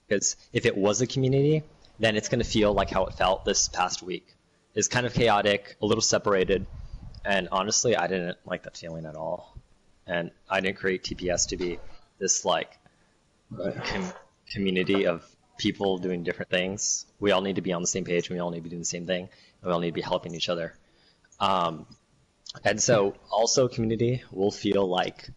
Because if it was a community, then it's going to feel like how it felt this past week. It's kind of chaotic, a little separated, and honestly, I didn't like that feeling at all. And I didn't create TPS to be this like community of people doing different things. We all need to be on the same page, and we all need to be doing the same thing, and we all need to be helping each other. And so also community will feel like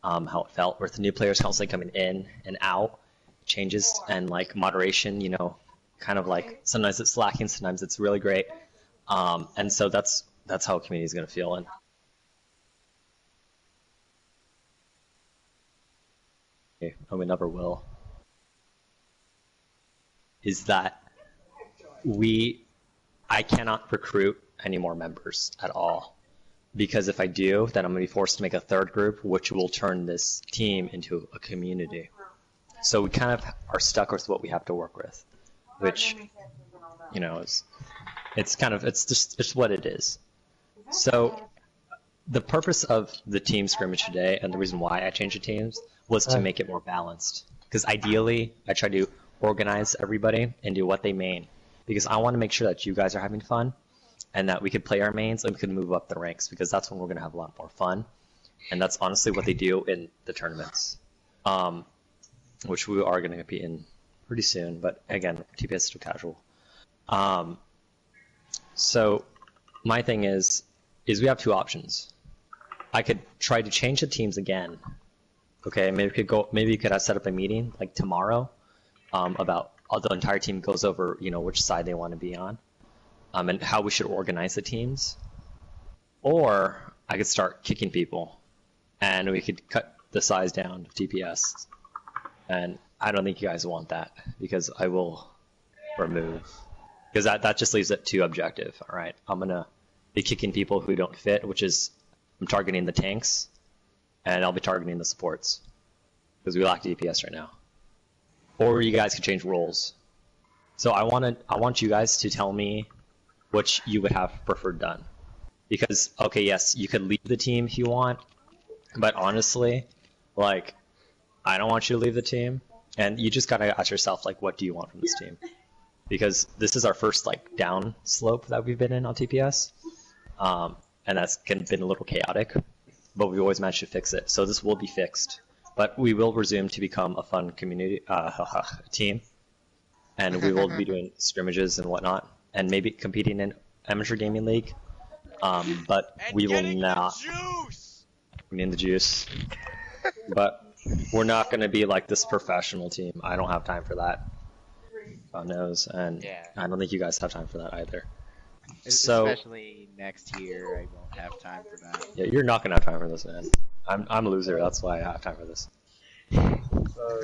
how it felt with the new players constantly coming in and out, changes and like moderation, you know, kind of like sometimes it's lacking, sometimes it's really great. And so that's how a community is going to feel. And we never will, is that I cannot recruit any more members at all. Because if I do, then I'm going to be forced to make a third group, which will turn this team into a community. So we kind of are stuck with what we have to work with, which, you know, it's just what it is. So the purpose of the team scrimmage today, and the reason why I changed the teams, was to make it more balanced. Because ideally, I try to organize everybody and do what they main. Because I want to make sure that you guys are having fun, and that we could play our mains and we could move up the ranks, because that's when we're going to have a lot more fun. And that's honestly what they do in the tournaments, which we are going to compete in pretty soon. But again, TPS is still casual. So my thing is we have two options. I could try to change the teams again. Okay, maybe you could have set up a meeting like tomorrow about the entire team goes over, you know, which side they want to be on. And how we should organize the teams. Or I could start kicking people, and we could cut the size down of TPS. And I don't think you guys want that, because I will remove. Because that just leaves it too objective. All right, I'm going to be kicking people who don't fit, which is I'm targeting the tanks, and I'll be targeting the supports, because we lack DPS right now. Or you guys could change roles. So I want you guys to tell me which you would have preferred done. Because, okay, yes, you could leave the team if you want, but honestly, like, I don't want you to leave the team, and you just gotta ask yourself, like, what do you want from this team? Because this is our first, like, down slope that we've been in on TPS, and that's been a little chaotic, but we always managed to fix it, so this will be fixed. But we will resume to become a fun community team, and we will be doing scrimmages and whatnot, and maybe competing in amateur gaming league, but we will not. In the juice. But we're not going to be like this professional team. I don't have time for that. God knows, and yeah. I don't think you guys have time for that either. So, especially next year, I won't have time for that. Yeah, you're not going to have time for this, man. I'm a loser. That's why I have time for this. So,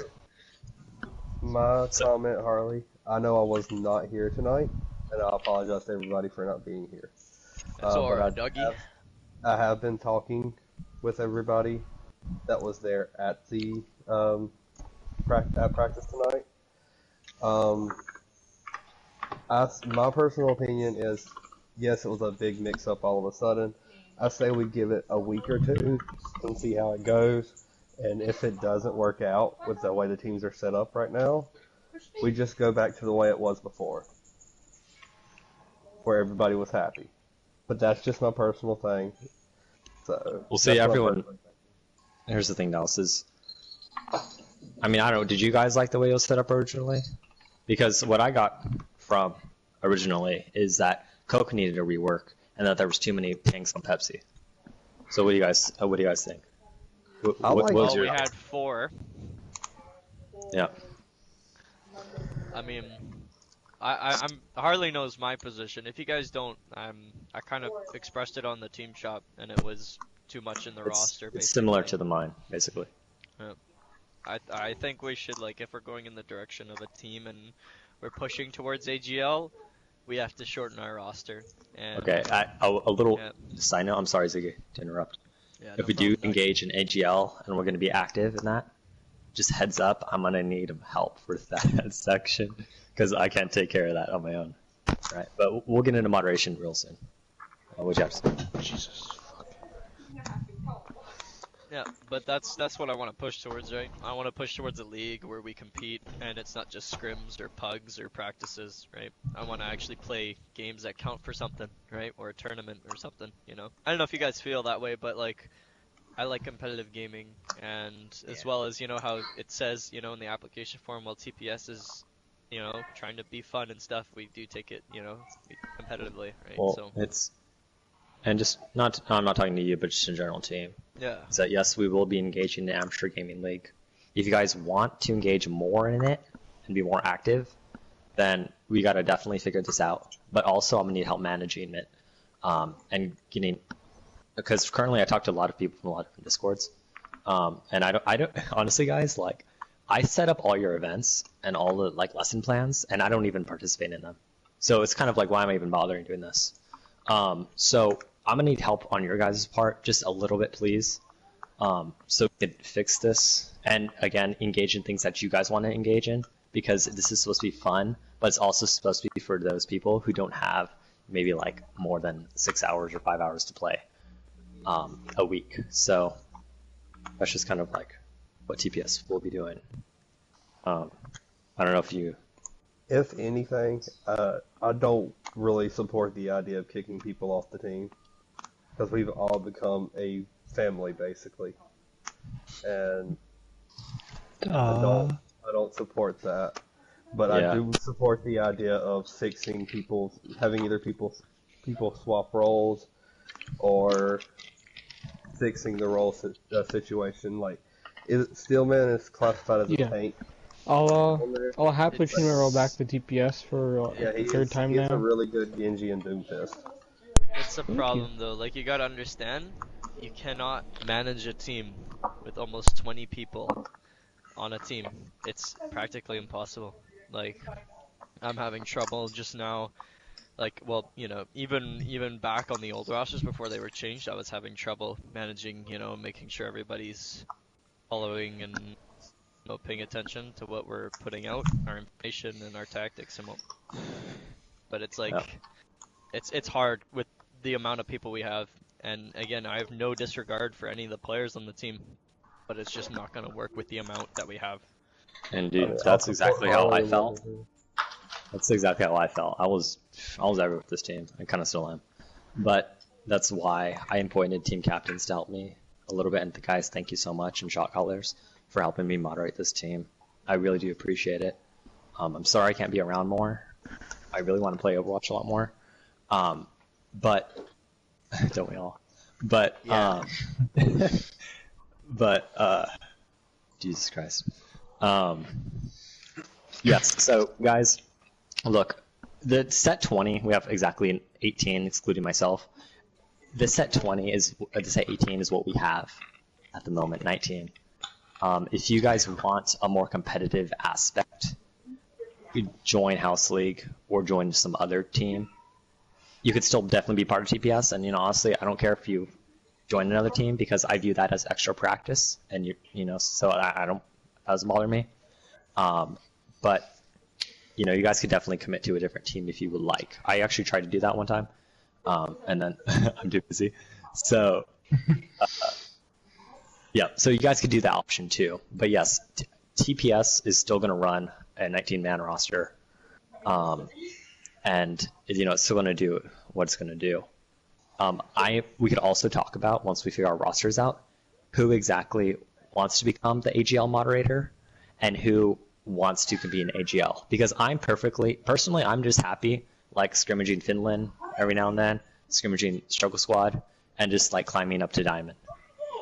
my comment, Harley. I know I was not here tonight, and I apologize to everybody for not being here. That's alright, Dougie. I have been talking with everybody that was there at the practice tonight. My personal opinion is, yes, it was a big mix-up all of a sudden. I say we give it a week or two and see how it goes. And if it doesn't work out with the way the teams are set up right now, we just go back to the way it was before, where everybody was happy. But that's just my personal thing. So we'll see. Everyone. Here's the thing, Dallas, is, I mean, I don't know. Did you guys like the way it was set up originally? Because what I got from originally is that Coke needed a rework, and that there was too many tanks on Pepsi. So what do you guys think? Well, we had 4. Yeah. I mean, I'm Harley knows my position. If you guys don't, I kind of expressed it on the team shop, and it was too much in the roster. Basically. It's similar to the mine, basically. Yeah. I think we should, like, if we're going in the direction of a team and we're pushing towards AGL, we have to shorten our roster. And, okay, a little side note. I'm sorry, Ziggy, to interrupt. Yeah, if we do engage in AGL and we're going to be active in that, just heads up, I'm going to need help for that section, because I can't take care of that on my own. Right, but we'll get into moderation real soon. What you have to say? Jesus. Yeah, but that's what I want to push towards, right? I want to push towards a league where we compete, and it's not just scrims or pugs or practices, right? I want to actually play games that count for something, right? Or a tournament or something, you know? I don't know if you guys feel that way, but like, I like competitive gaming, and as well as, you know, how it says, you know, in the application form, while TPS is, you know, trying to be fun and stuff, we do take it, you know, competitively, right? Well, So, it's and just not I'm not talking to you, but just in general team. yeah. Is that yes, we will be engaging in the Amateur Gaming League. If you guys want to engage more in it and be more active, then we got to definitely figure this out. But also, I'm gonna need help managing it, and getting, because currently I talk to a lot of people from a lot of different discords, and I don't honestly, guys, like, I set up all your events and all the like lesson plans, and I don't even participate in them. So it's kind of like, why am I even bothering doing this? So I'm gonna need help on your guys' part, just a little bit, please. So we could fix this, and again, engage in things that you guys want to engage in, because this is supposed to be fun, but it's also supposed to be for those people who don't have maybe like more than 6 hours or 5 hours to play a week. So that's just kind of like what TPS will be doing. I don't know if you. If anything, I don't really support the idea of kicking people off the team, because we've all become a family basically, and I don't support that. But Yeah. I do support the idea of fixing having either people swap roles, or fixing the role situation. Like, Steelman is classified as a Yeah. tank. I'll happily It's- change my role back to DPS for Yeah, the third time he's a now. really good Genji and Doomfist. It's a you. problem though, like you gotta understand, you cannot manage a team with almost 20 people on a team. It's practically impossible. Like, I'm having trouble just now, like, well, you know, even back on the old rosters before they were changed, I was having trouble managing, you know, making sure everybody's following and, you know, paying attention to what we're putting out, our information and our tactics and what. But it's like, Yeah. it's hard with the amount of people we have. And again, I have no disregard for any of the players on the team, but it's just not going to work with the amount that we have. And dude, I'll that's support exactly how I Harley felt. with it. That's exactly how I felt. I was everywhere with this team. I kind of still am. But that's why I appointed team captains to help me a little bit. And the guys, thank you so much, and shot callers, for helping me moderate this team. I really do appreciate it. I'm sorry I can't be around more. I really want to play Overwatch a lot more. But don't we all? But Yeah. Jesus Christ. Yes. So guys, look, the set 20, we have exactly 18, excluding myself. The set 20 is the set 18 is what we have at the moment. 19. If you guys want a more competitive aspect, you join House League or join some other team. You could still definitely be part of TPS, and honestly, I don't care if you join another team, because I view that as extra practice, and so I don't, that doesn't bother me. But you guys could definitely commit to a different team if you would like. I actually tried to do that one time, and then I'm too busy. So yeah, so you guys could do that option too. But yes, TPS is still going to run a 19-man roster, and it's still going to do what it's going to do. We could also talk about, once we figure our rosters out, who exactly wants to become the AGL moderator and who wants to be an AGL. Because personally, I'm just happy like scrimmaging Finland every now and then, scrimmaging Struggle Squad, and just like climbing up to Diamond.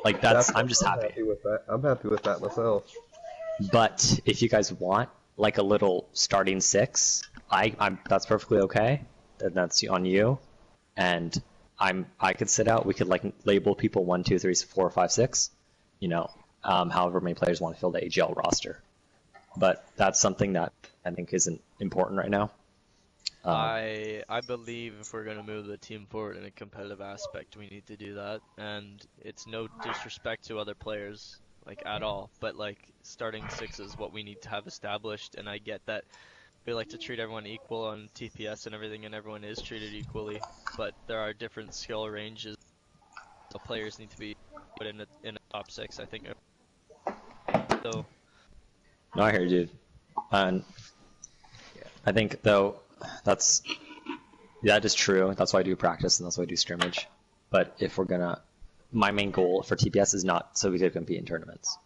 Like I'm just happy. Happy with that. I'm happy with that myself. But if you guys want like a little starting 6, that's perfectly okay. That's on you. And I could sit out. We could like label people 1, 2, 3, 4, 5, 6. However many players want to fill the AGL roster. But that's something that I think isn't important right now. I believe if we're gonna move the team forward in a competitive aspect, we need to do that. And it's no disrespect to other players, like at all. But like starting 6 is what we need to have established. And I get that we like to treat everyone equal on TPS and everything, and everyone is treated equally. But there are different skill ranges. The players need to be put in a top 6. I think. So. No, I hear you, dude. And I think though that is true. That's why I do practice and that's why I do scrimmage. But if we're gonna, my main goal for TPS is not so we could compete in tournaments,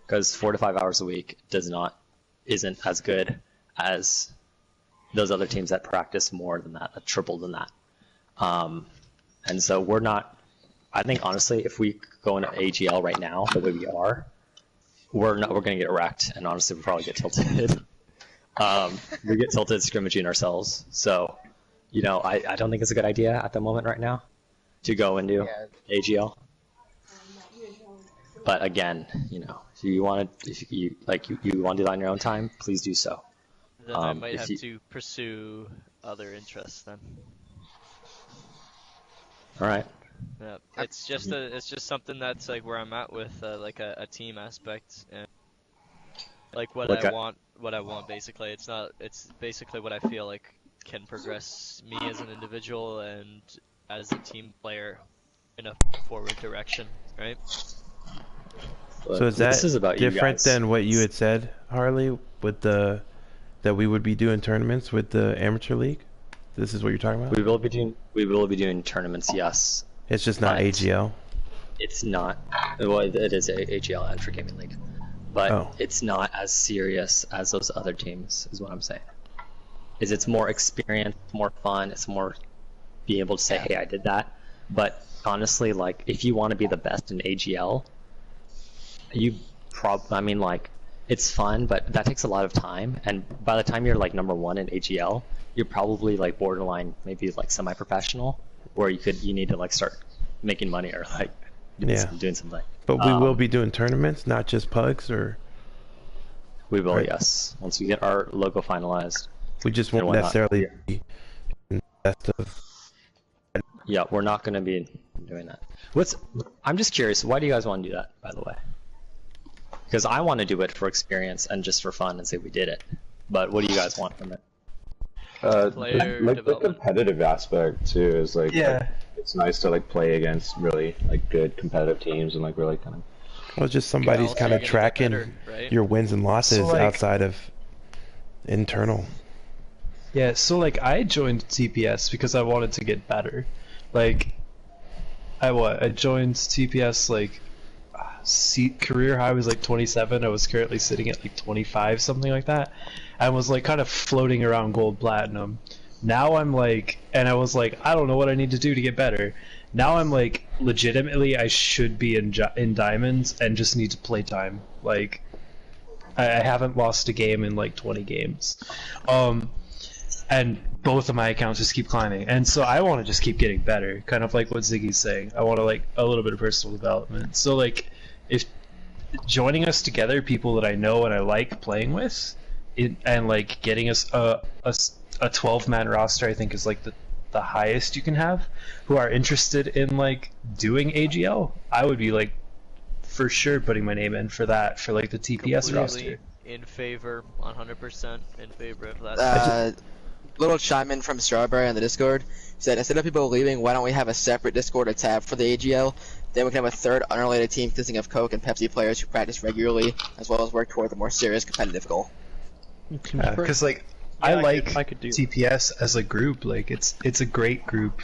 because 4 to 5 hours a week isn't as good as those other teams that practice more than that, triple than that. And so we're not. I think honestly, if we go into AGL right now the way we are, we're gonna get wrecked, and honestly, we'll probably get tilted. We get tilted scrimmaging ourselves. So, I don't think it's a good idea at the moment right now to go into AGL. But again, if you want to do that on your own time, please do so. Then I might have to pursue other interests then. All right. Yeah, it's just something that's like where I'm at with like a team aspect and like what I want basically. It's basically what I feel like can progress me as an individual and as a team player in a forward direction, right? So is that different than what you had said, Harley, with that we would be doing tournaments with the amateur league? This is what you're talking about? We will be doing tournaments, yes. It's just not AGL. It's not. Well, it is AGL and for Gaming League, but it's not as serious as those other teams. Is what I'm saying. It's more experience, more fun. It's more being able to say, "Hey, I did that." But honestly, like if you want to be the best in AGL, it's fun, but that takes a lot of time. And by the time you're like number 1 in AGL, you're probably like borderline, maybe like semi-professional, where you need to like start making money or like doing something. But we will be doing tournaments, not just pugs, or we will, yes. Once we get our logo finalized, we just won't necessarily be in the best of. Yeah, we're not going to be doing that. I'm just curious, why do you guys want to do that, by the way? Because I want to do it for experience and just for fun and say we did it. But what do you guys want from it? The competitive aspect too is like, it's nice to like play against really like good competitive teams and like really kind of. Well, just somebody's kind of tracking your wins and losses outside of internal. Yeah, so like I joined TPS because I wanted to get better. Like, I joined TPS like career high was like 27. I was currently sitting at like 25, something like that. I was like kind of floating around gold platinum. Now I'm like, and I was like, I don't know what I need to do to get better. Now I'm like, legitimately, I should be in diamonds and just need to play time. Like, I haven't lost a game in like 20 games. And both of my accounts just keep climbing. And so I want to just keep getting better, kind of like what Ziggy's saying. I want to like a little bit of personal development. So like, if joining us together, people that I know and I like playing with, and like getting us a 12-man roster, I think is like the highest you can have, who are interested in like doing AGL, I would be like for sure putting my name in for that, for like the TPS roster. In favor, 100% in favor of that. Little chime in from Strawberry on the Discord. He said, instead of people leaving, why don't we have a separate Discord or tab for the AGL? Then we can have a third unrelated team consisting of Coke and Pepsi players who practice regularly, as well as work toward the more serious competitive goal. Because like I like TPS as a group. Like it's a great group.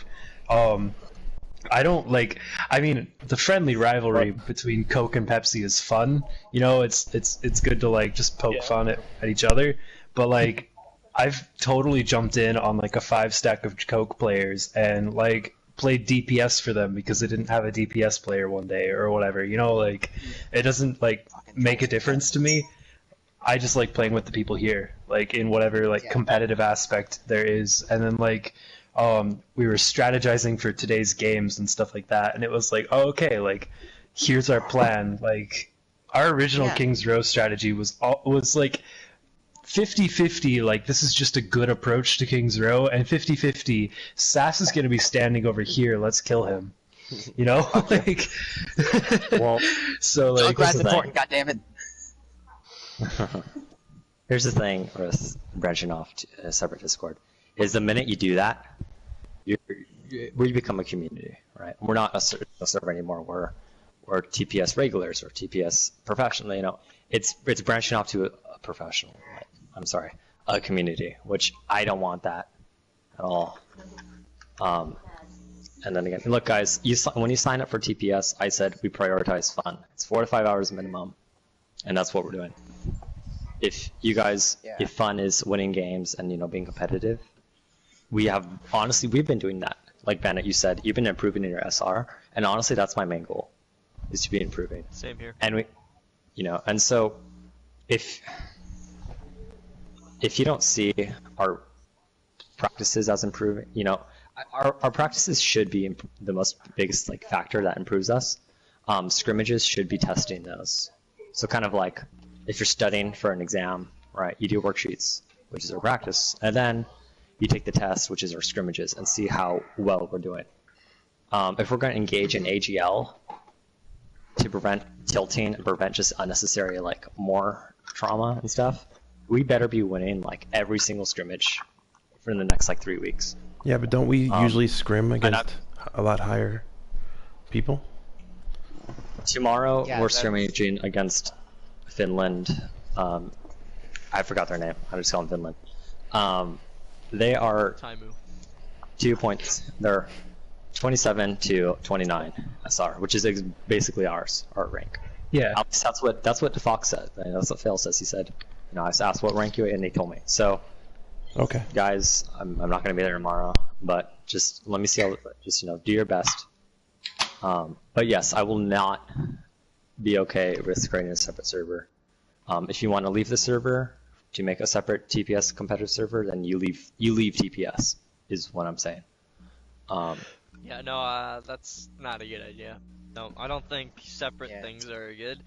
I don't like. I mean, the friendly rivalry between Coke and Pepsi is fun. It's good to like just poke fun at each other. But like, I've totally jumped in on like a 5-stack of Coke players and like played DPS for them because they didn't have a DPS player one day or whatever. Like it doesn't like make a difference to me. I just like playing with the people here, like in whatever like competitive aspect there is. And then like we were strategizing for today's games and stuff like that, and it was like, oh, okay, like here's our plan. Like our original King's Row strategy was like 50-50, like this is just a good approach to King's Row, and 50-50, Sass is gonna be standing over here, let's kill him. Like well, so like that's important, goddammit. Here's the thing with branching off to a separate Discord, is the minute you do that, we become a community, right? We're not a server anymore. or TPS regulars or TPS professional. You know, it's branching off to a professional. A community, which I don't want that at all. And then again, look, guys, when you sign up for TPS, I said we prioritize fun. It's 4 to 5 hours minimum, and that's what we're doing. If you guys, if fun is winning games and being competitive, we've been doing that. Like Bennett, you said, you've been improving in your SR, and honestly, that's my main goal, is to be improving. Same here. And and so if you don't see our practices as improving, our practices should be the biggest factor that improves us. Scrimmages should be testing those. So kind of like if you're studying for an exam, right? You do worksheets, which is our practice, and then you take the test, which is our scrimmages, and see how well we're doing. If we're going to engage in AGL to prevent tilting and prevent just unnecessary more trauma and stuff, we better be winning every single scrimmage for the next 3 weeks. Yeah, but don't we usually scrim against a lot higher people? Tomorrow we're scrimmaging against Finland. I forgot their name. I just call them Finland. They are Taimu. 2 points. They're 27 to 29 SR, which is basically our rank. Yeah. That's what Fox said. That's what Phil says. He said, I asked what rank you, and they told me. So, okay, guys, I'm not going to be there tomorrow, but just let me see how. Just do your best. But yes, I will not be okay with creating a separate server. If you want to leave the server to make a separate TPS competitive server, then you leave TPS, is what I'm saying. Yeah, no, that's not a good idea. No, I don't think separate things are good.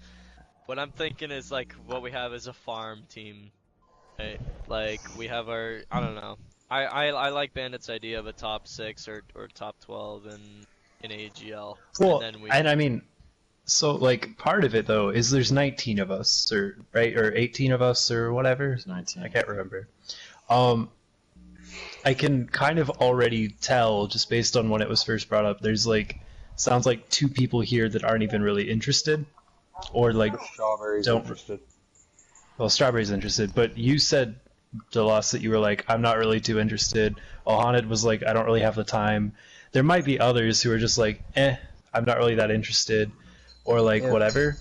What I'm thinking is what we have is a farm team, right? We have our, I don't know. I like Bandit's idea of a top 6 or top 12 in AGL. Well, and I mean, so part of it though is there's 19 of us, or 18 of us or whatever. 19. I can't remember. I can kind of already tell just based on when it was first brought up. There's sounds like 2 people here that aren't even really interested, or Strawberry's interested. Well, Strawberry's interested, but you said, Delos, that you were I'm not really too interested. Ohanid was I don't really have the time. There might be others who are just I'm not really that interested, or whatever.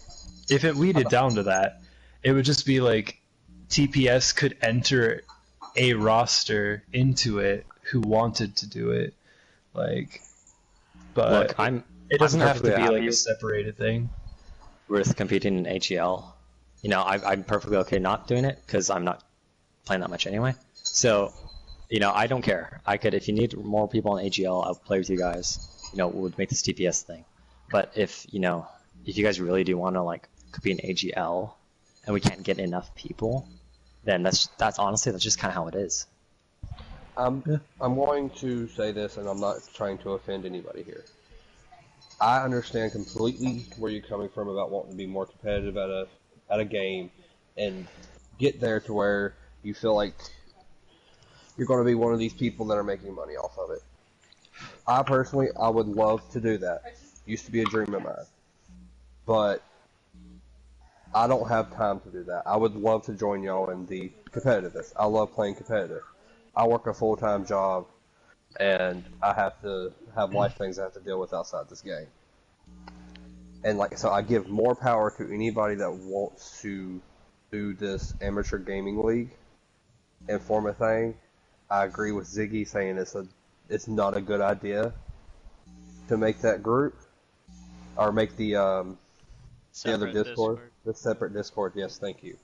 If it weeded down to that, it would just be TPS could enter a roster into it who wanted to do it, but look, it doesn't have to be happy a separated thing. with competing in AGL. I'm perfectly okay not doing it because I'm not playing that much anyway. So, I don't care. I could, if you need more people in AGL, I'll play with you guys. We'll make this TPS thing. But if you guys really do want to compete in AGL and we can't get enough people, then that's honestly just kind of how it is. I'm going to say this, and I'm not trying to offend anybody here. I understand completely where you're coming from about wanting to be more competitive at a game and get there to where you feel like you're going to be one of these people that are making money off of it. I would love to do that. Used to be a dream of mine. But I don't have time to do that. I would love to join y'all in the competitiveness. I love playing competitive. I work a full-time job, and I have to have life things I have to deal with outside this game. And so I give more power to anybody that wants to do this amateur gaming league and form a thing. I agree with Ziggy saying it's not a good idea to make that group or make the other Discord, the separate Discord. Yes, thank you.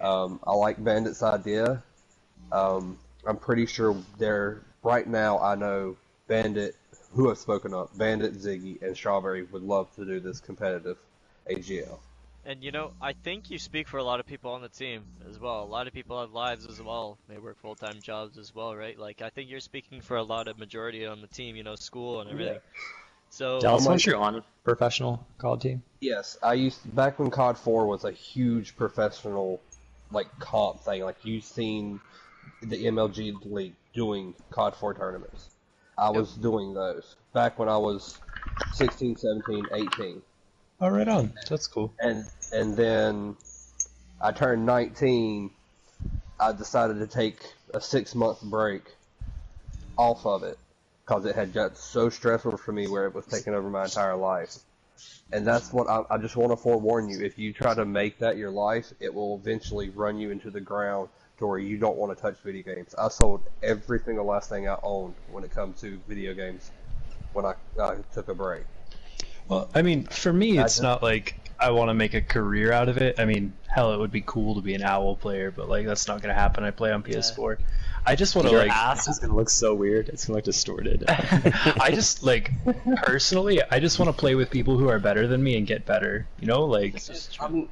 I like Bandit's idea. I'm pretty sure right now I know Bandit, who have spoken up, Bandit, Ziggy, and Strawberry would love to do this competitive AGL. And I think you speak for a lot of people on the team as well. A lot of people have lives as well. They work full-time jobs as well, right? I think you're speaking for a lot of majority on the team, school and everything. Yeah. So, Dallas, weren't you on professional COD team? Yes, back when COD 4 was a huge professional comp thing. You've seen the MLG League doing COD 4 tournaments. I was doing those back when I was 16, 17, 18. Oh, right on. That's cool. And then I turned 19. I decided to take a 6-month break off of it because it had got so stressful for me where it was taking over my entire life. And that's what I just want to forewarn you. If you try to make that your life, it will eventually run you into the ground to where you don't want to touch video games. I sold every single last thing I owned when it comes to video games when I took a break. Well, I mean, for me, it's not like I want to make a career out of it. I mean, hell, it would be cool to be an OWL player, but like that's not gonna happen. I play on PS4. I just want to Your like. ass is gonna look so weird. It's gonna look distorted. I just like personally, I just want to play with people who are better than me and get better. You know, like. I mean,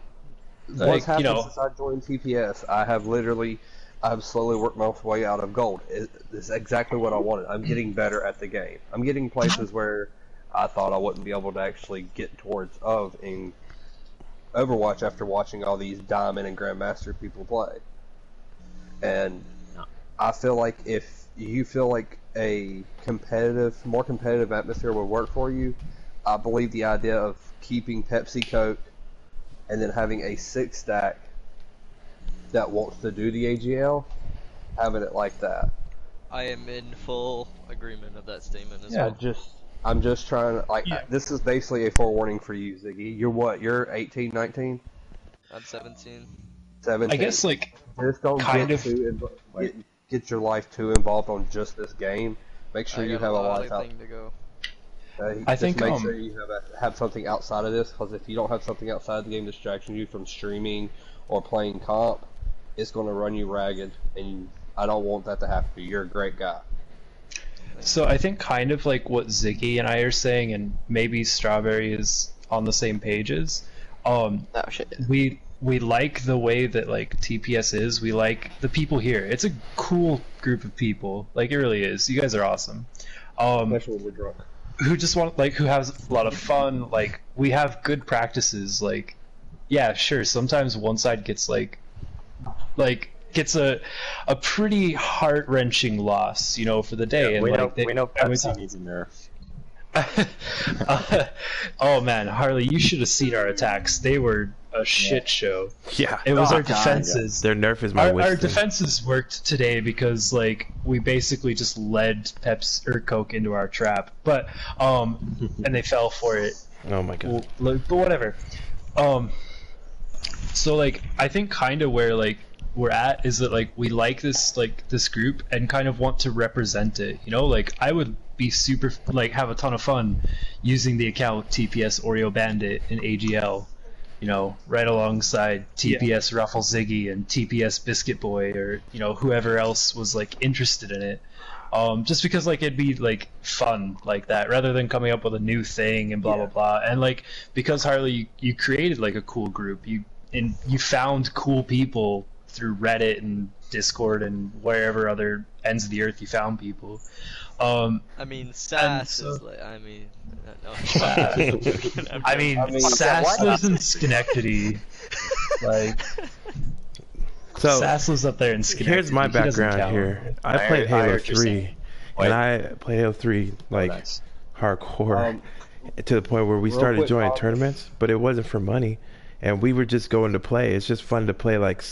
like, what's happened you know, since I joined TPS? I have slowly worked my way out of gold. It's exactly what I wanted. I'm getting better at the game. I'm getting places where I thought I wouldn't be able to actually get towards in Overwatch after watching all these Diamond and Grandmaster people play. And I feel like if you feel like a more competitive atmosphere would work for you, I believe the idea of keeping Pepsi, Coke, and then having a 6-stack that wants to do the AGL, having it like that. I am in full agreement of that statement as Yeah, well. I'm just trying to, this is basically a forewarning for you, Ziggy. You're what? You're 18, 19? I'm 17. 17. I guess like just don't get your life too involved on just this game. Make sure you have a life out. To go. I think make sure you have something outside of this, because if you don't have something outside the game distracting you from streaming or playing comp, it's going to run you ragged, and I don't want that to happen to you. You're a great guy. So I think kind of like what Ziggy and I are saying, and maybe Strawberry is on the same pages. We like the way that like TPS is. We like the people here. It's a cool group of people. Like it really is. You guys are awesome. Especially when we're drunk. Who just want who has a lot of fun. Like we have good practices. Like yeah, sure. Sometimes one side gets gets a pretty heart-wrenching loss, you know, for the day. Yeah, and we know Pepsi needs a nerf. Oh man, Harley, you should have seen our attacks. They were a shit show. Yeah, it was our defenses. Their nerf is my Our defenses worked today because like we basically just led Pepsi or Coke into our trap, but and they fell for it. Oh my god. But whatever. So like I think kind of where like we're at is that like we like this group and kind of want to represent it, you know. Like I would be super have a ton of fun using the account TPS Oreo Bandit in AGL, you know, right alongside TPS Ruffle Ziggy and TPS Biscuit Boy, or you know whoever else was like interested in it, just because like it'd be like fun like that rather than coming up with a new thing and blah blah blah. And like because Harley, you created like a cool group, you found cool people through Reddit and Discord and wherever other ends of the earth you found people. I mean, SAS is like. I mean, no. I mean, SAS lives in Schenectady. Like, so SAS lives up there in Schenectady. Here's my background here. I played Halo 3, and I played Halo 3 like hardcore to the point where we started joining tournaments, but it wasn't for money. And we were just going to play. It's just fun to play like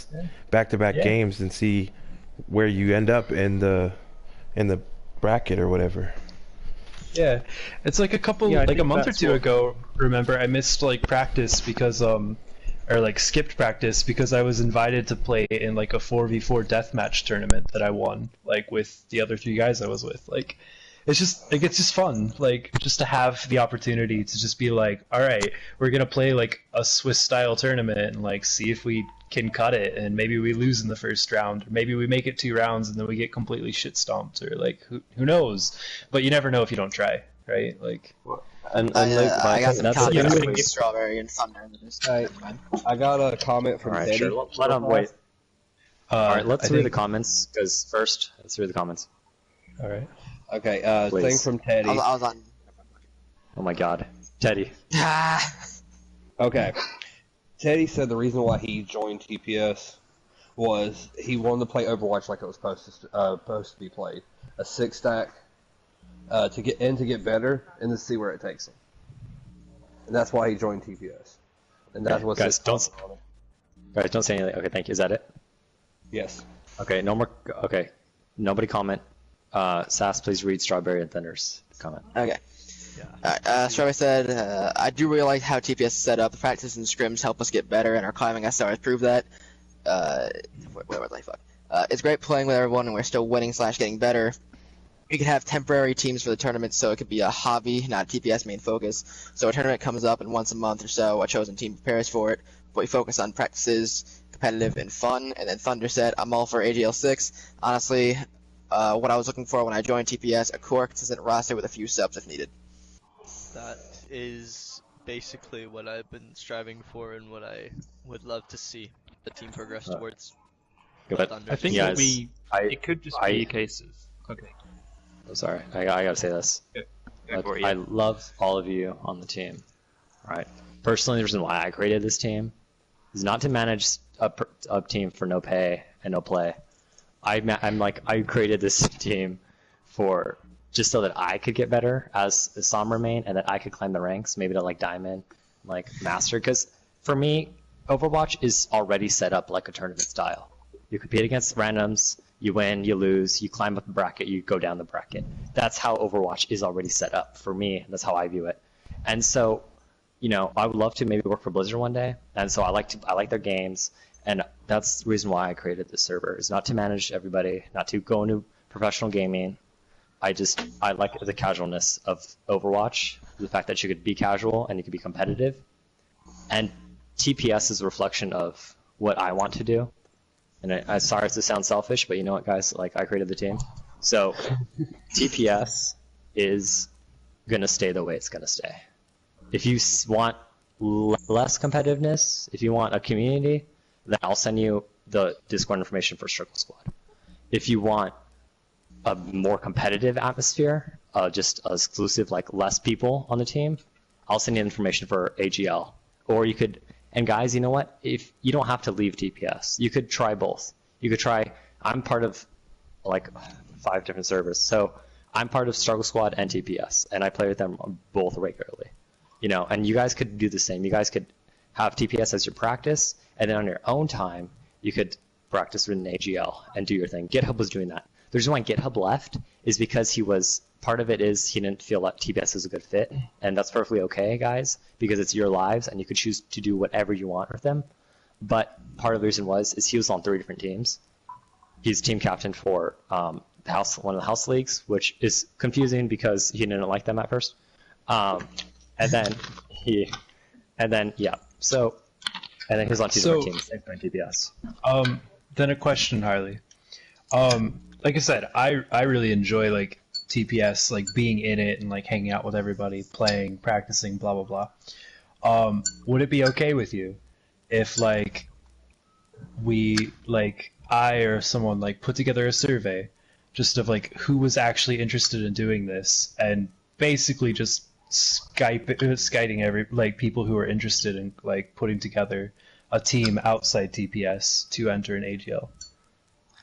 back-to-back games and see where you end up in the bracket or whatever. Yeah, it's like a month or two ago. Remember, I missed like practice because or like skipped practice because I was invited to play in like a 4v4 deathmatch tournament that I won like with the other 3 guys I was with. Like it's just fun, like just to have the opportunity to just be like, all right, we're gonna play like a Swiss style tournament and like see if we can cut it, and maybe we lose in the first round, or maybe we make it 2 rounds and then we get completely shit stomped, or like who knows? But you never know if you don't try, right? Like. And I got some comments from Strawberry and Thunder in the Discord. I got a comment from Teddy. Sure. Let him wait. All right, let's read the comments because first, let's read the comments. All right. Okay, thing from Teddy. I was on. Oh my god. Teddy. Okay. Teddy said the reason why he joined TPS was he wanted to play Overwatch like it was supposed to be played. A 6-stack to get better and to see where it takes him. and that's why he joined TPS. And that's what's guys don't say anything. Okay, thank you. Is that it? Yes. Okay, no more. Okay, nobody comment. Sass, please read Strawberry and Thunder's comment. Okay. Strawberry said, I do really like how TPS is set up. The practices and scrims help us get better, and our climbing SRs prove that. Where was I? Fuck. It's great playing with everyone, and we're still winning / getting better. We could have temporary teams for the tournament, so it could be a hobby, not a TPS main focus. So a tournament comes up, and once a month or so, a chosen team prepares for it. But we focus on practices, competitive, and fun. And then Thunder said, I'm all for AGL 6. Honestly, what I was looking for when I joined TPS, a core consistent roster with a few subs if needed. That is basically what I've been striving for and what I would love to see the team progress towards. But I think it could just be cases. Okay. I'm sorry, I gotta say this. I love all of you on the team. Right. Personally, the reason why I created this team is not to manage a team for no pay and no play. I created this team for just so that I could get better as a Sombra main and that I could climb the ranks, maybe to like Diamond, like Master. Because for me, Overwatch is already set up like a tournament style. You compete against randoms, you win, you lose, you climb up the bracket, you go down the bracket. That's how Overwatch is already set up for me. That's how I view it. And so, you know, I would love to maybe work for Blizzard one day. And so I like their games, and that's the reason why I created this server. Is not to manage everybody, not to go into professional gaming. I like the casualness of Overwatch, the fact that you could be casual and you could be competitive. And TPS is a reflection of what I want to do. And I'm sorry to sound selfish, but you know what, guys? Like, I created the team. So TPS is going to stay the way it's going to stay. If you want less competitiveness, if you want a community, then I'll send you the Discord information for Circle Squad. If you want a more competitive atmosphere, just exclusive, like less people on the team, I'll send you information for AGL. Or you could, and guys, you know what? If you don't have to leave TPS, you could try both. You could try, I'm part of like 5 different servers, so I'm part of Struggle Squad and TPS, and I play with them both regularly. You know, and you guys could do the same. You guys could have TPS as your practice, and then on your own time, you could practice with an AGL and do your thing. GitHub was doing that. The reason why GitHub left is because part of it is he didn't feel that TPS is a good fit, and that's perfectly okay, guys, because it's your lives, and you could choose to do whatever you want with them. But part of the reason is he was on 3 different teams. He's team captain for one of the house leagues, which is confusing because he didn't like them at first. And then he was on 2 different teams, including TPS. Then a question, Harley. Like I said, I really enjoy like TPS, like being in it and like hanging out with everybody, playing, practicing, blah blah blah. Would it be okay with you if like I or someone like put together a survey just of like who was actually interested in doing this, and basically just Skyping people who are interested in like putting together a team outside TPS to enter an AGL?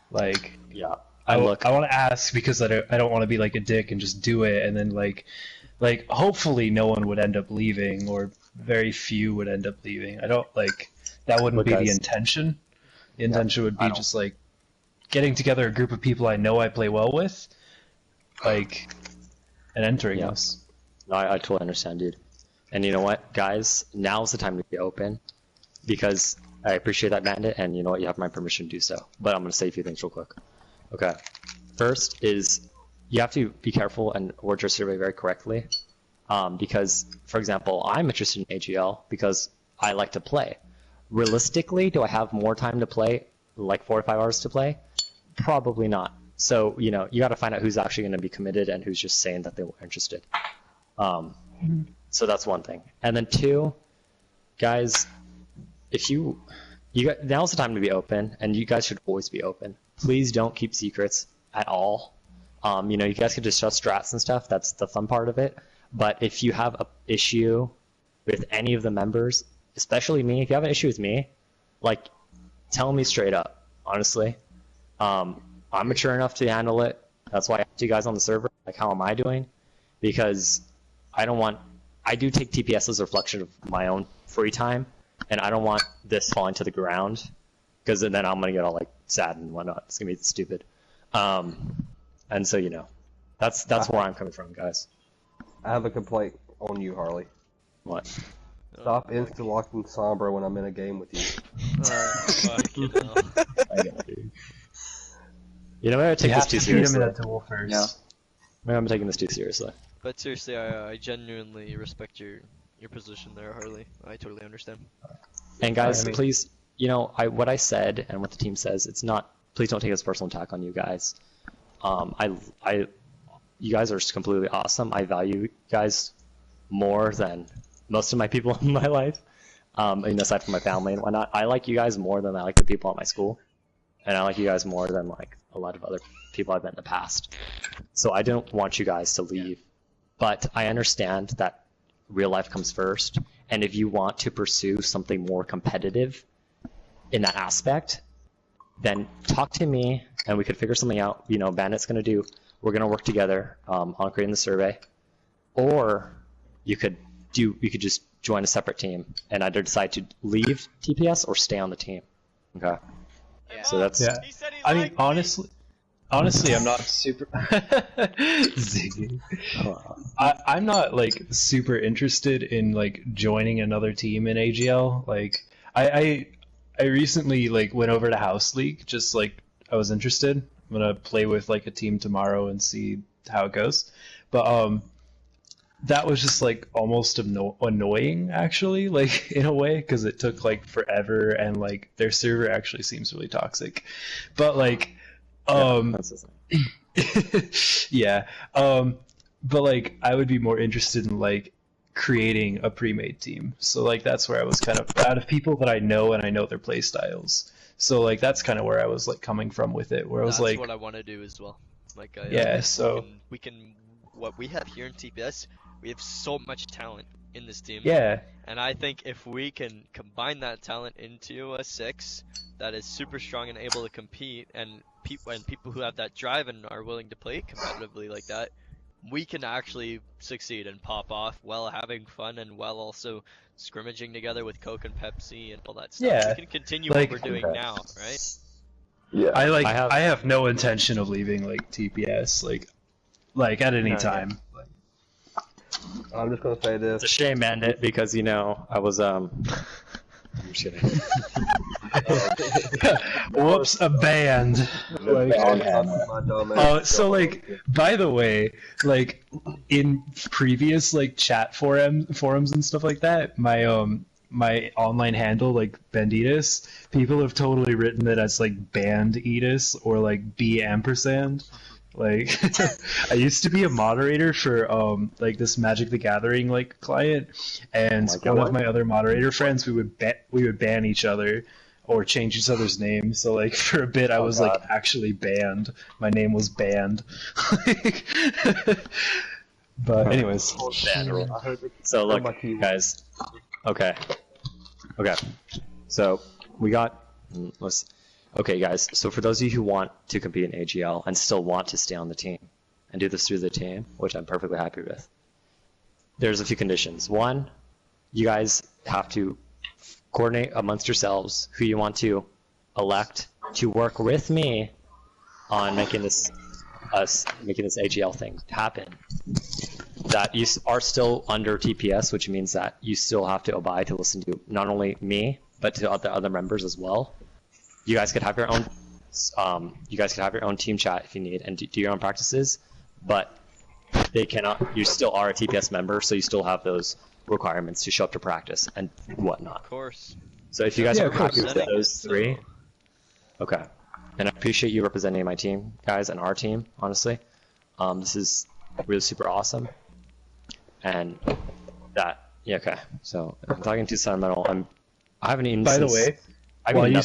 Like, yeah, I want to ask because I don't want to be like a dick and just do it, and then like hopefully no one would end up leaving, or very few would end up leaving. I don't like that wouldn't be the intention. The intention would be just like getting together a group of people I know I play well with, like, and entering us. No, I totally understand, dude. And you know what, guys? Now's the time to be open, because I appreciate that, Bandit, and you know what? You have my permission to do so. But I'm going to say a few things real quick. Okay. First is you have to be careful and word your survey very correctly, because, for example, I'm interested in AGL because I like to play. Realistically, do I have more time to play, like 4 or 5 hours to play? Probably not. So, you know, you got to find out who's actually going to be committed and who's just saying that they were interested. So that's one thing. And then 2, guys, if now's the time to be open, and you guys should always be open. Please don't keep secrets at all. You know, you guys can discuss strats and stuff. That's the fun part of it. But if you have an issue with any of the members, especially me, if you have an issue with me, like, tell me straight up, honestly. I'm mature enough to handle it. That's why I asked you guys on the server, like, how am I doing? Because I don't want I do take TPS as a reflection of my own free time, and I don't want this falling to the ground, because then I'm gonna get all like sad and whatnot. It's gonna be stupid. And so that's where I'm coming from, guys. I have a complaint on you, Harley. What? Stop insta-locking Sombra when I'm in a game with you. Fuck, you know. I got you. You know, maybe I take this too seriously. You have to beat him in a duel first. Yeah. Maybe I'm taking this too seriously. But seriously, I genuinely respect your position there, Harley. I totally understand. And guys, please, what I said and what the team says, it's not. Please don't take it as a personal attack on you guys. You guys are completely awesome. I value you guys more than most of my people in my life, aside from my family and whatnot. I like you guys more than I like the people at my school, and I like you guys more than like a lot of other people I've met in the past. So I don't want you guys to leave, but I understand that real life comes first, and if you want to pursue something more competitive in that aspect, then talk to me and we could figure something out. Bandit's gonna do. We're gonna work together on creating the survey, or you could just join a separate team and either decide to leave TPS or stay on the team. Okay. Yeah. So that's. Yeah. I mean, honestly, I'm not super. Ziggy. I'm not like super interested in like joining another team in AGL. Like, I recently like went over to House League just like I was interested. I'm gonna play with like a team tomorrow and see how it goes. But that was just like almost annoying actually, like in a way, because it took like forever and like their server actually seems really toxic. But like yeah, but like I would be more interested in like creating a pre-made team. So like that's where I was kind of out of people that I know and I know their play styles. So like that's kind of where I was like coming from with it, where I was like, that's what I want to do as well. Like we can what we have here in TPS, we have so much talent in this team. Yeah. And I think if we can combine that talent into a 6 that is super strong and able to compete, and people who have that drive and are willing to play competitively like that, we can actually succeed and pop off while having fun and while also scrimmaging together with Coke and Pepsi and all that stuff. Yeah, we can continue what we're doing now, right? Yeah. I have no intention of leaving like TPS like at any time. I'm just gonna say this. It's a shame, Bandit, because I was I'm just kidding. Whoops, a band. So like, by the way, like in previous like chat forums and stuff like that, my my online handle like Banditas, people have totally written it as like Banditas or like B ampersand. Like I used to be a moderator for like this Magic the Gathering like client, and one of my other moderator friends, we would ban each other or change each other's names. So like for a bit I was like actually banned. My name was banned. But anyways. So look, guys. Okay. So we got okay, guys, so for those of you who want to compete in AGL and still want to stay on the team and do this through the team, which I'm perfectly happy with, there's a few conditions. One, you guys have to coordinate amongst yourselves who you want to elect to work with me on making this AGL thing happen. That you are still under TPS, which means that you still have to abide to listen to not only me, but to other members as well. You guys could have your own. You guys could have your own team chat if you need, and do your own practices. But they cannot. You still are a TPS member, so you still have those requirements to show up to practice and whatnot. Of course. So if you guys are happy with those three, okay. And I appreciate you representing my team, guys, and our team. Honestly, this is really super awesome. And that, yeah, okay. So I'm talking too sentimental. I haven't even. By the way, while you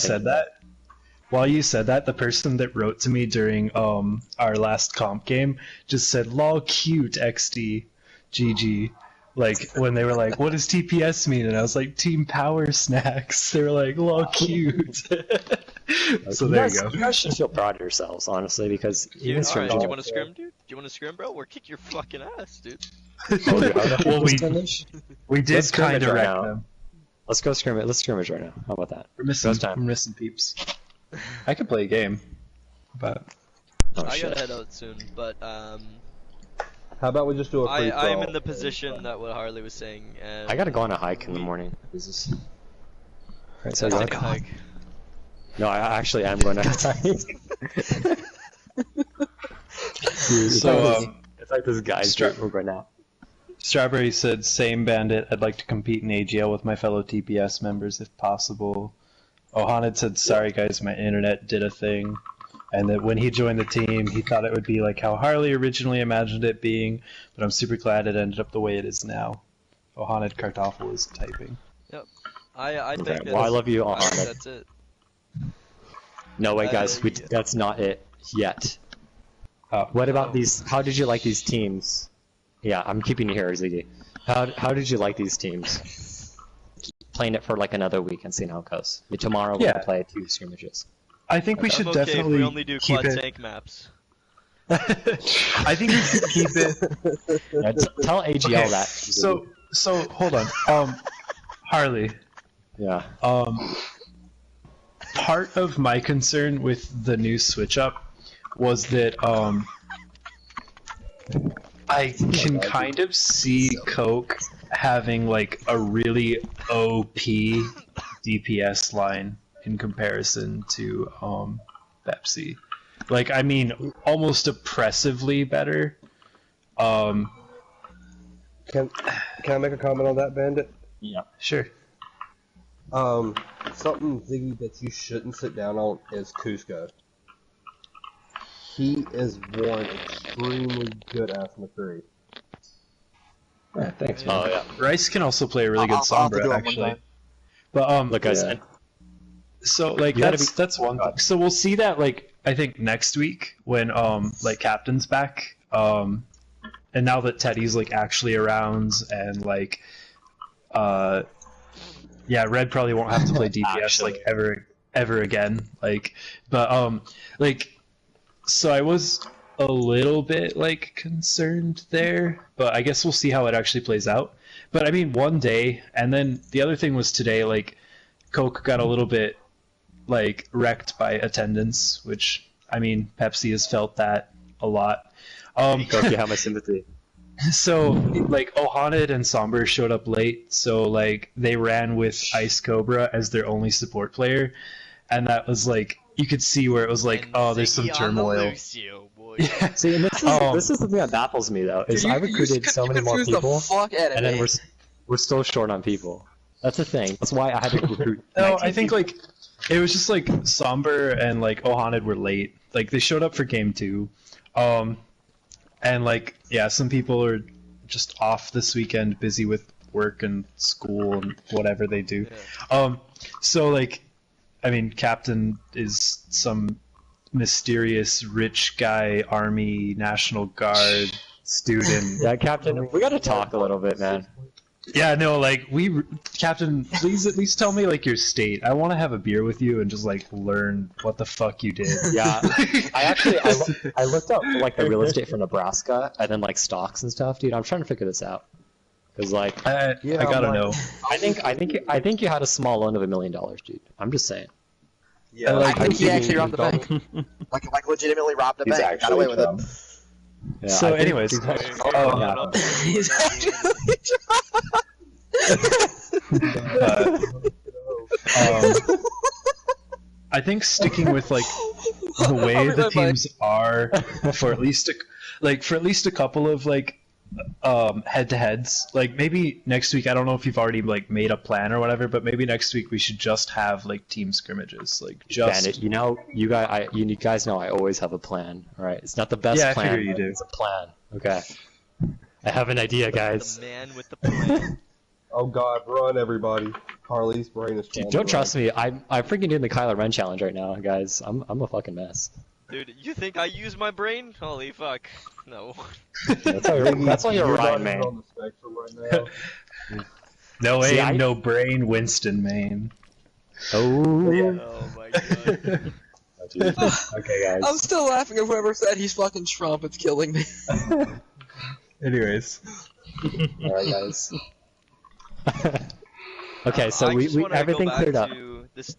said that, the person that wrote to me during our last comp game just said "lol cute XD GG," like when they were like, "What does TPS mean?" And I was like, "Team Power Snacks." They were like, "lol cute." So there you go. You guys should feel proud of yourselves, honestly, because do you want to scrim, dude? Do you want to scrim, bro? Or kick your fucking ass, dude. Well, we did kind of wreck them. Let's go scrimmage. Let's scrimmage right now. How about that? We're missing peeps. I could play a game, but I gotta head out soon. But how about we just do a free I'm in the position that what Harley was saying. And I gotta go on a hike in the morning. Right, so take a hike. No, I actually am going to hike. So it's like this guy's group right now. Strawberry said, "Same Bandit. I'd like to compete in AGL with my fellow TPS members if possible." Ohanid said, "Sorry guys, my internet did a thing," and that when he joined the team, he thought it would be like how Harley originally imagined it being, but I'm super glad it ended up the way it is now. Ohanid Kartoffel is typing. Yep. I think well, I love you, Ohanid. That's it. No, wait, guys, that's not it yet. What about these? How did you like these teams? Yeah, I'm keeping you here, Ziggy. How did you like these teams? Playing it for like another week and seeing how it goes. Tomorrow we're gonna play 2 scrimmages. I think we should definitely if we only do keep quad it. tank maps. I think we should keep it. Yeah, tell AGL that. So hold on. Harley. Yeah. Part of my concern with the new switch up was that I can kind of see Coke having like a really OP DPS line in comparison to Pepsi. Like, I mean, almost oppressively better. Can I make a comment on that, Bandit? Yeah. Sure. Something, Ziggy, that you shouldn't sit down on is Cusco. He is one extremely good ass McCree. Yeah, thanks, man. Oh yeah. Rice can also play a really good Sombra, actually. But look, guys. So like that's one thing. So we'll see that like I think next week when like Captain's back. And now that Teddy's like actually around and like yeah, Red probably won't have to play DPS like ever again. Like like so I was a little bit like concerned there, but I guess we'll see how it actually plays out. But I mean, one day, and then the other thing was today, like Coke got a little bit like wrecked by attendance, which I mean, Pepsi has felt that a lot. Coke, you have my sympathy. So like Ohanid and Somber showed up late, so like they ran with Ice Cobra as their only support player, and that was like you could see where it was like, oh, there's some turmoil. Yeah. See, and this is the thing that baffles me though, is I recruited so many more people, and then we're still short on people. That's the thing. That's why I had to recruit. No, I think like it was just like Somber and like Ohanid were late. Like they showed up for game 2, and like yeah, some people are just off this weekend, busy with work and school and whatever they do. Yeah. So like, I mean, Captain is some mysterious rich guy, Army, National Guard student. Yeah, Captain, we gotta talk a little bit, man. Yeah, no, like Captain, please at least tell me like your state. I want to have a beer with you and just like learn what the fuck you did. Yeah, I looked up like the real estate for Nebraska and then like stocks and stuff, dude. I'm trying to figure this out because like I gotta know. I think you had a small loan of $1 million, dude. I'm just saying. Yeah, I think he actually robbed the bank. like legitimately robbed the bank. Got away with it. Yeah, so, anyways, I think sticking with like the way the teams are for at least a couple of like head-to-heads, like maybe next week, I don't know if you've already like made a plan or whatever, but maybe next week we should just have like team scrimmages, like just Bandit, you guys know I always have a plan. All right, it's not the best plan. I figure you do. It's a plan. Okay, I have an idea, guys. The man with the plan. Oh God, run everybody! Harley's brain is. Dude, don't trust me. I'm freaking doing the Kylo Ren challenge right now, guys. I'm a fucking mess. Dude, you think I use my brain? Holy fuck. No. That's why you're right, man. On the spectrum right now. No aim, no brain, Winston, man. Oh. Yeah. Oh my god. Okay, guys. I'm still laughing at whoever said he's fucking Trump. It's killing me. Anyways, Alright, guys. Okay, so I just wanna everything go back cleared up. to this.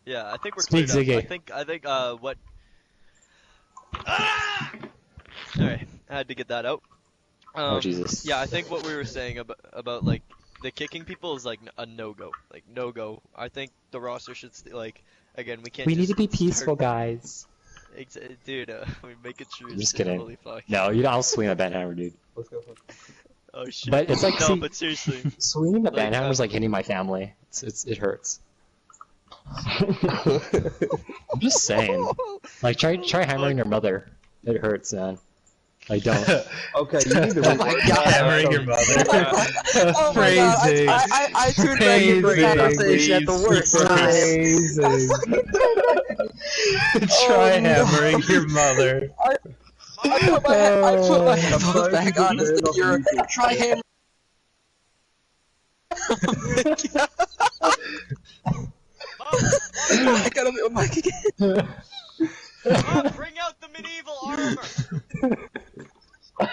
Yeah, I think we're Speak, cleared up. Ziggy. I think what. Ah! Alright, I had to get that out. Oh, Jesus. Yeah, I think what we were saying about like the kicking people is like a no-go. Like no-go. I think the roster should like again we can't. We need just to be peaceful, start- guys. Dude, we make it true. I'm just kidding. Holy fuck. No, I'll swing a banhammer, dude. Let's go. Oh shit. But it's like, no, see, but seriously. swinging a Like, banhammer is like hitting my family. It hurts. I'm just saying. Like, try hammering your mother. It hurts, man. Like, don't. Okay, you need to. Oh my God. Hammering your mother. Oh my God, Phrasing. I tuned back in for Phrasing. conversation at the worst time. Phrasing. Try hammering your mother. I put my headphones back on to stick your try hammer. I gotta mute my mic again. Mom, bring out the medieval armor. I'm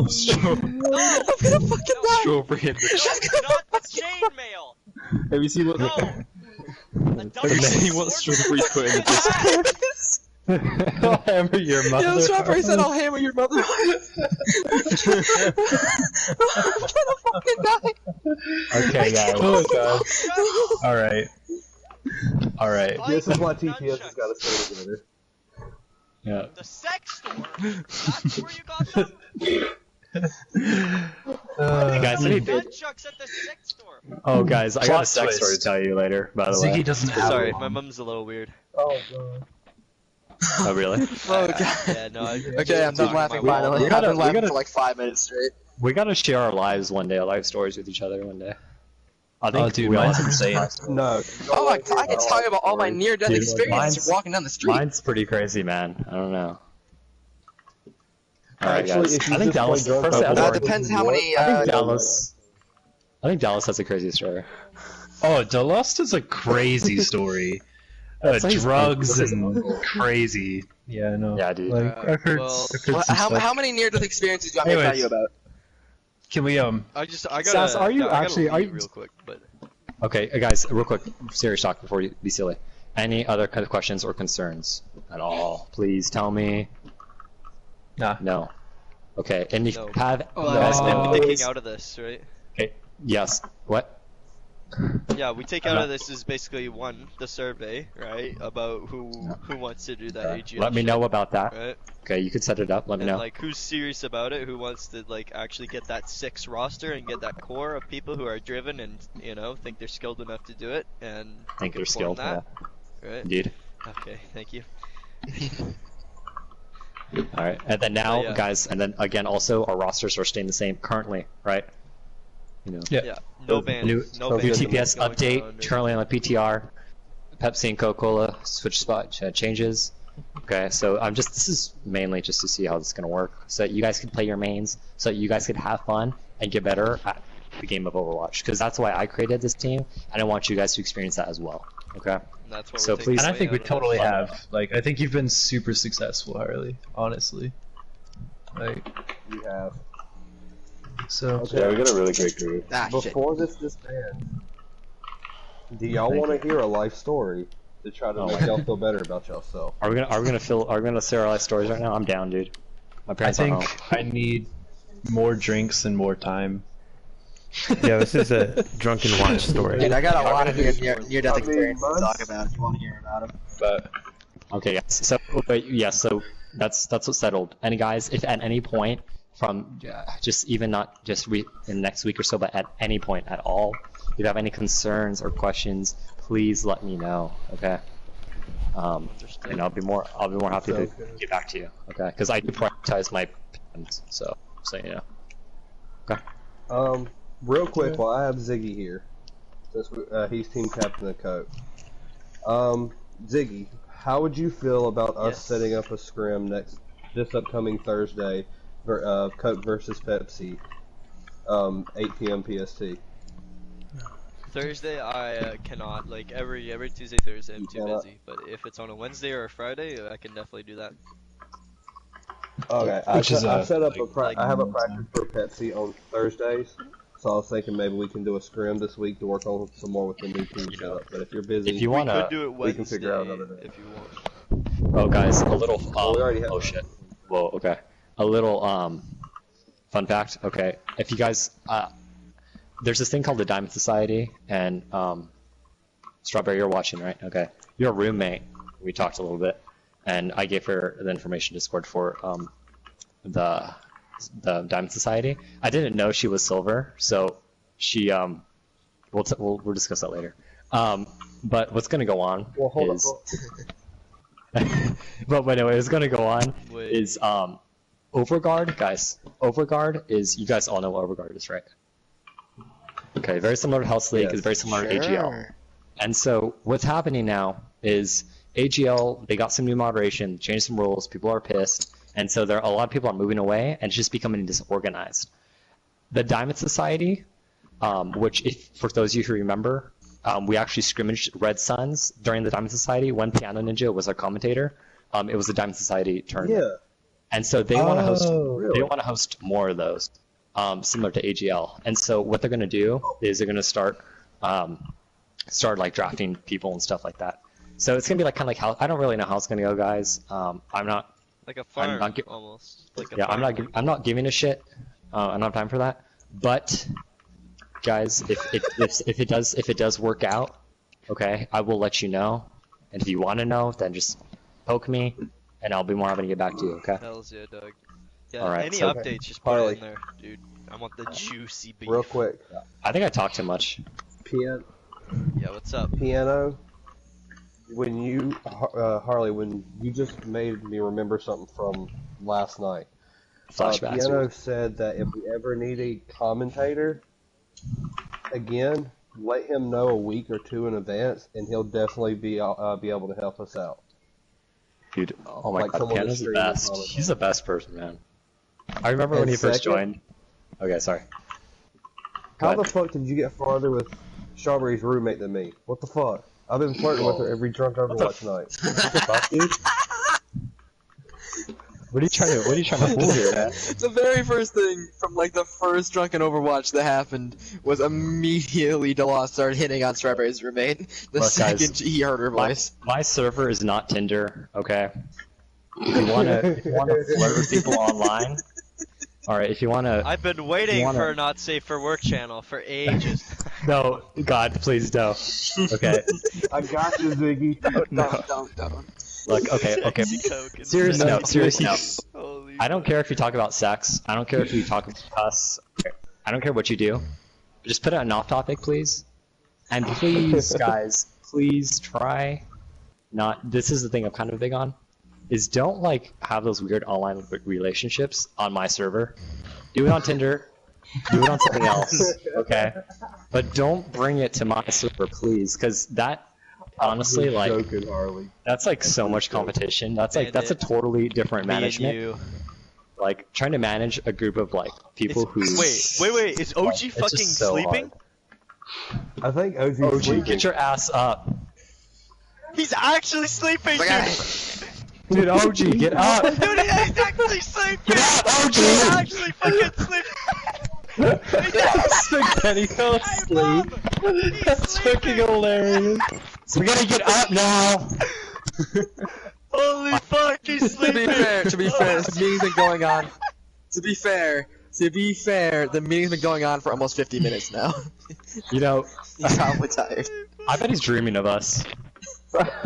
gonna fucking die. strawberry in the Not the chainmail. Have you seen what? No. And then he wants strawberries put in the Discord. I'll hammer your mother. Yo, Strawberry said I'll hammer your mother. I'm gonna fucking die. Okay, guys. Oh god. Alright. Alright. This is why TPS has got to stay together. Yeah. The sex store. That's where you got them. Hey guys, I need to... Nunchucks at the sex store. Oh, guys, I got a Plot sex story to twist. tell you later, by the way. Ziggy doesn't have Sorry, one. my mom's a little weird. Oh god. Oh, really? Oh God. Yeah, no. Okay, I'm done laughing finally. I've been laughing for like 5 minutes straight. We gotta share our lives one day, our life stories with each other one day. I think dude, we all mine's have insane. No. Oh my God, I can tell you about all my near-death Dude, experiences walking down the street. Mine's pretty crazy, man. I don't know. Alright, Actually, guys. if you I think just Dallas. play drunk First, Overwatch, That depends how many. I think Dallas. I think Dallas has a crazy story. Oh, Delust is a crazy story. That's why he's Drugs like- and crazy. Yeah, I know. Yeah, dude. Like, I've heard, well, I've heard Well, some how stuff. many near-death experiences do I tell Anyways. you about? Can we I gotta. Sas, are you I gotta actually- leave are you- real quick, but Okay, guys, real quick, serious talk before you be silly. Any other kind of questions or concerns at all? Please tell me. Nah. No. Okay, and if No. you have, guys, no. we're taking out of this, right? Okay, yes. What? Yeah, we take out of this is basically the survey, right? About who wants to do that AGL. Let me shit, know about that. Right? Okay, you could set it up. Let me And know. like, who's serious about it? Who wants to like actually get that 6 roster and get that core of people who are driven and think they're skilled enough to do it and Think they're perform skilled. that, Yeah. right? Indeed. Okay, thank you. All right, and then now, yeah. guys, and then again, also our rosters are staying the same currently, right? You know. Yeah. Yeah, no ban. New No ban. TPS going update on. currently on the PTR. Pepsi and Coca-Cola switch spot changes. Okay, so this is mainly just to see how this is gonna work, so that you guys can play your mains, so that you guys can have fun and get better at the game of Overwatch. Because that's why I created this team, and I want you guys to experience that as well. Okay. That's what So we're taking please- And I away think we out of totally this. have. Like, I think you've been super successful, Harley. Honestly. Like, You have. so. Okay. Yeah, we got a really great group. Ah, shit. Before this disbands, do y'all want to hear a life story to try to make y'all feel better about yourself? Are we gonna say our life stories right now? I'm down, dude. My I parents aren't think home. I need more drinks and more time. Yeah, this is a drunken watch story. Dude, I got a lot of near-death I mean, experiences to months- talk about if you want to hear about them. But Okay, yes. So, so that's what's settled. And guys, if at any point from just even not just in the next week or so, but at any point at all, if you have any concerns or questions, please let me know. Okay. And I'll be more happy to get back to you. Okay, because I do prioritize my plans, so you know. Okay. Real quick, while I have Ziggy here, since he's team captain of Coke. Ziggy, how would you feel about us Yes. setting up a scrim this upcoming Thursday, for Coke versus Pepsi, 8 p.m. PST? Thursday I cannot. Like every Tuesday, Thursday I'm too cannot? busy. But if it's on a Wednesday or a Friday, I can definitely do that. Okay, I set up I have a practice for Pepsi on Thursdays, so I was thinking maybe we can do a scrim this week to work on some more with the new team setup. But if you're busy, if you want to, we can figure out another day. If you want. Oh, guys, a little. we already have. Oh shit. Whoa. Okay. A little fun fact. Okay, if you guys there's this thing called the Diamond Society, and Strawberry, you're watching, right? Okay. Your roommate. We talked a little bit, and I gave her the information Discord for the Diamond Society. I didn't know she was silver, so she we'll discuss that later. But what's gonna go on is but anyway, what's gonna go on is Overguard, guys. Overguard is, you guys all know what Overguard is, right? Okay, very similar to Health League, is very similar to AGL. And so what's happening now is AGL, they got some new moderation, changed some rules, people are pissed, and so a lot of people are moving away, and it's just becoming disorganized. The Diamond Society, which, for those of you who remember, we actually scrimmaged Red Suns during the Diamond Society when Piano Ninja was our commentator. It was the Diamond Society tournament. Yeah. And so they want to host. Really? They want to host more of those, similar to AGL. And so what they're going to do is they're going to start like drafting people and stuff like that. So it's going to be like kind of like how, I don't really know how it's going to go, guys. I'm not like a farm almost. Like a yeah, farm. I'm not giving a shit. I don't have time for that. But guys, if it does work out, okay, I will let you know. And if you want to know, then just poke me, and I'll be more happy to get back to you. Okay. Hells yeah, Doug. Yeah. All right, any so, updates? Just put it in there, dude. I want the juicy beef. Real quick. I think I talked too much. Piano. Yeah. What's up? Piano. When you Harley, when you just made me remember something from last night. Flashbacks. Piano said that if we ever need a commentator again, let him know a week or two in advance, and he'll definitely be able to help us out. Dude, oh my god, Piano's the best. He's the best person, man. I remember when he first joined. Okay, sorry. How the fuck did you get farther with Strawberry's roommate than me? What the fuck? I've been flirting with her every drunk Overwatch night. What the fuck, dude? What are you trying to pull here, man? The very first thing from like the first drunken Overwatch that happened was immediately DeLoss started hitting on Strawberry's roommate. The second guys, he heard her voice. My server is not Tinder, okay? If you wanna flirt with people online, alright, if you wanna... I've been waiting for a not safe for work channel for ages. No, God, please don't. Okay. I got you, Ziggy. Don't. Look, okay. Serious note. I don't care if you talk about sex. I don't care if you talk about cuss. I don't care what you do. Just put it on off topic, please. And please, guys, please try not. This is the thing I'm kind of big on. Is don't like have those weird online relationships on my server. Do it on Tinder. Do it on something else. Okay. But don't bring it to my server, please, because that. Honestly, like Harley. That's like so much competition. That's a totally different management. Like trying to manage a group of like people who. Wait! Is OG fucking so sleeping? Hard. I think OG. OG, get your ass up. He's actually sleeping, dude. Dude, OG, get up. Dude, he's actually sleeping. Get up, OG. He's actually fucking sleeping. Spaghetti fell asleep. That's fucking hilarious. We gotta get up now! Holy fuck, he's sleeping! To be fair, the meeting's been going on. To be fair, the meeting's been going on for almost 50 minutes now. You know, he's probably tired. I bet he's dreaming of us.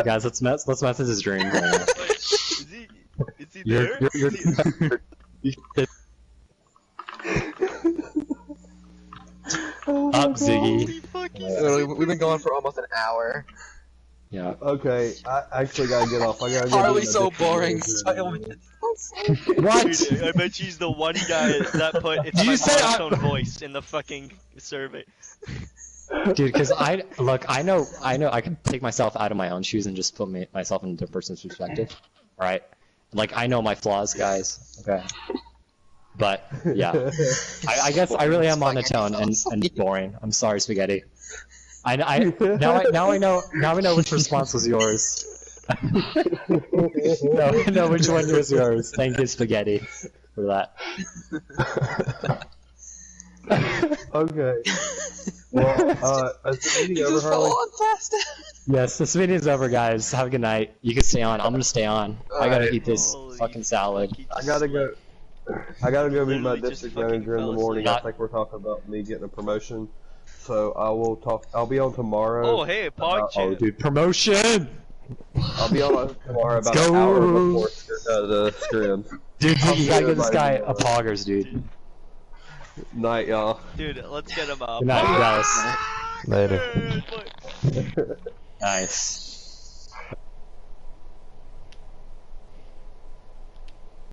Guys, let's mess with his dream right now. Is he there? Up, Ziggy. We've been going for almost an hour. Yeah. Okay, I actually gotta get off. I gotta get Harley's so boring. What? Dude, I bet she's the one guy that put it's my monotone voice in the fucking survey. Dude, because I know I can take myself out of my own shoes and just put myself in a different person's perspective. Alright? Like, I know my flaws, guys. Okay. But, yeah. I guess I really am monotone and boring. I'm sorry, Spaghetti. Now I know which response was yours. No, which one was yours? Thank you, Spaghetti, for that. Okay. Well, is the meeting over, Harley? Yes, this meeting is over, guys. Have a good night. You can stay on. I'm gonna stay on. I gotta eat this fucking salad. I gotta go meet my Literally just district fucking manager in the fell morning. asleep. I think we're talking about me getting a promotion. So I will talk. I'll be on tomorrow. Oh, hey, PogChamp. Dude, promotion! I'll be on tomorrow about Let's an go. hour before the scrim. Dude, you gotta give this everybody guy a tomorrow. poggers, dude. Night, y'all. Dude, let's get him up. Good night, guys. Later. Nice.